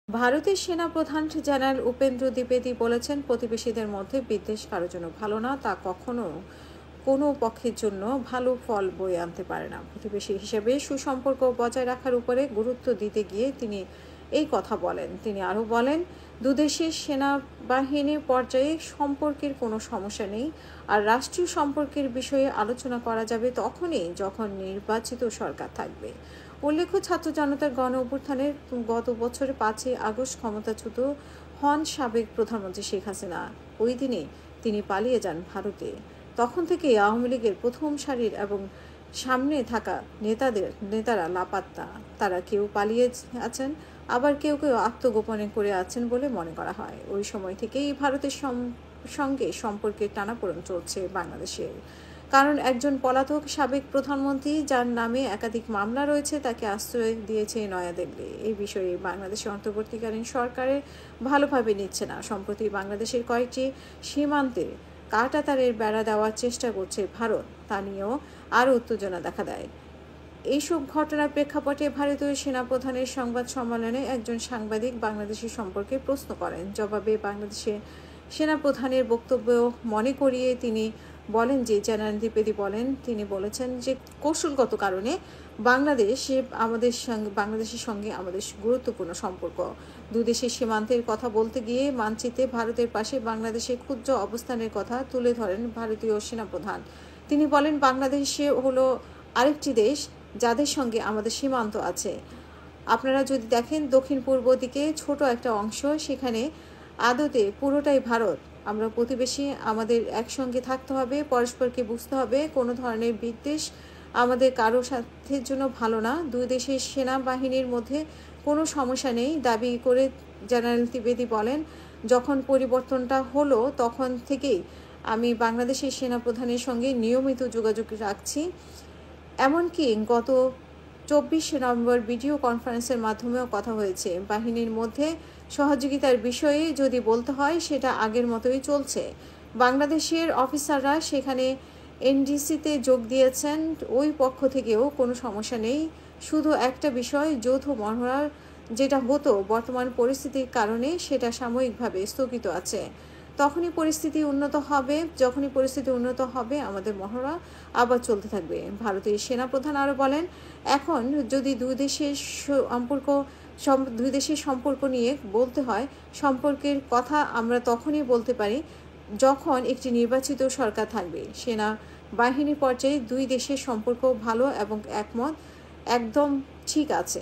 ভারতের সেনাপ্রধান জেনারেল উপেন্দ্র দ্বিবেদী বলেছেন, প্রতিবেশীদের মধ্যে বিদ্বেষ কারোর জন্য ভালো না, তা কখনো কোনো পক্ষের জন্য ভালো ফল বয়ে আনতে পারে না। প্রতিবেশী হিসেবে সুসম্পর্ক বজায় রাখার উপরে গুরুত্ব দিতে গিয়ে তিনি এই কথা বলেন। তিনি আরও বলেন, দুদেশের সেনাবাহিনী পর্যায়ে সম্পর্কের কোনো সমস্যা নেই, আর রাষ্ট্রীয় সম্পর্কের বিষয়ে আলোচনা করা যাবে তখনই যখন নির্বাচিত সরকার থাকবে। উল্লেখ্য, ছাত্র জনতার গণ অভ্যুত্থানের গত বছরের 5ই আগস্ট ক্ষমতাচ্যুত হন সাবেক প্রধানমন্ত্রী শেখ হাসিনা। ওই দিনে তিনি পালিয়ে যান ভারতে। তখন থেকে আওয়ামী লীগের প্রথম সারির এবং সামনে থাকা নেতারা লাপাত্তা। তারা কেউ পালিয়ে আছেন, আবার কেউ কেউ আত্মগোপনে করে আছেন বলে মনে করা হয়। ওই সময় থেকেই ভারতের সঙ্গে সম্পর্কের টানাপোড়েন চলছে বাংলাদেশের। কারণ একজন পলাতক সাবেক প্রধানমন্ত্রী, যার নামে একাধিক মামলা রয়েছে, তাকে আশ্রয় দিয়েছে নয়াদিল্লি। এই বিষয়ে বাংলাদেশের অন্তর্বর্তীকালীন সরকারের ভালোভাবে নিচ্ছে না। সম্প্রতি বাংলাদেশের কয়েকটি সীমান্তে কাঁটাতারের বেড়া দেওয়ার চেষ্টা করছে ভারত, তা নিয়েও আরও উত্তেজনা দেখা দেয়। এইসব ঘটনার প্রেক্ষাপটে ভারতীয় সেনাপ্রধানের সংবাদ সম্মেলনে একজন সাংবাদিক বাংলাদেশের সম্পর্কে প্রশ্ন করেন। জবাবে বাংলাদেশের সেনাপ্রধানের বক্তব্য মনে করিয়ে তিনি বলেন যে, জেনারেল দ্বিবেদী তিনি বলেছেন যে, কৌশলগত কারণে বাংলাদেশের সঙ্গে আমাদের গুরুত্বপূর্ণ সম্পর্ক। দুদেশের সীমান্তের কথা বলতে গিয়ে মানচিত্রে ভারতের পাশে বাংলাদেশের ক্ষুদ্র অবস্থানের কথা তুলে ধরেন ভারতীয় সেনাপ্রধান। তিনি বলেন, বাংলাদেশে হলো আরেকটি দেশ যাদের সঙ্গে আমাদের সীমান্ত আছে। আপনারা যদি দেখেন, দক্ষিণ পূর্ব দিকে ছোট একটা অংশ, সেখানে আদতে পুরোটাই ভারত। আমরা প্রতিবেশী, আমাদের একসঙ্গে থাকতে হবে, পরস্পরকে বুঝতে হবে। কোনো ধরনের বিদ্বেষ আমাদের কারো স্বার্থের জন্য ভালো না। দুই দেশের সেনাবাহিনীর মধ্যে কোনো সমস্যা নেই দাবি করে জেনারেল দ্বিবেদী বলেন, যখন পরিবর্তনটা হলো তখন থেকেই আমি বাংলাদেশের সেনাপ্রধানের সঙ্গে নিয়মিত যোগাযোগ রাখছি। এমনকি গত 24 নভেম্বর ভিডিও কনফারেন্সের মাধ্যমেও কথা হয়েছে। বাহিনীর মধ্যে সহযোগিতার বিষয়ে যদি বলতে হয়, সেটা আগের মতোই চলছে। বাংলাদেশের অফিসাররা সেখানে এনডিসিতে যোগ দিয়েছেন, ওই পক্ষ থেকেও কোনো সমস্যা নেই। শুধু একটা বিষয়, যৌথ মহড়া যেটা হতো, বর্তমান পরিস্থিতির কারণে সেটা সাময়িকভাবে স্থগিত আছে। যখনই পরিস্থিতি উন্নত হবে আমাদের মহড়া আবার চলতে থাকবে। ভারতের সেনাপ্রধান আরও বলেন, এখন যদি দুই দেশের সম্পর্ক নিয়ে বলতে হয়, সম্পর্কের কথা আমরা তখনই বলতে পারি যখন একটি নির্বাচিত সরকার থাকবে। সেনা বাহিনী পর্যায়ে দুই দেশের সম্পর্ক ভালো এবং একদম ঠিক আছে।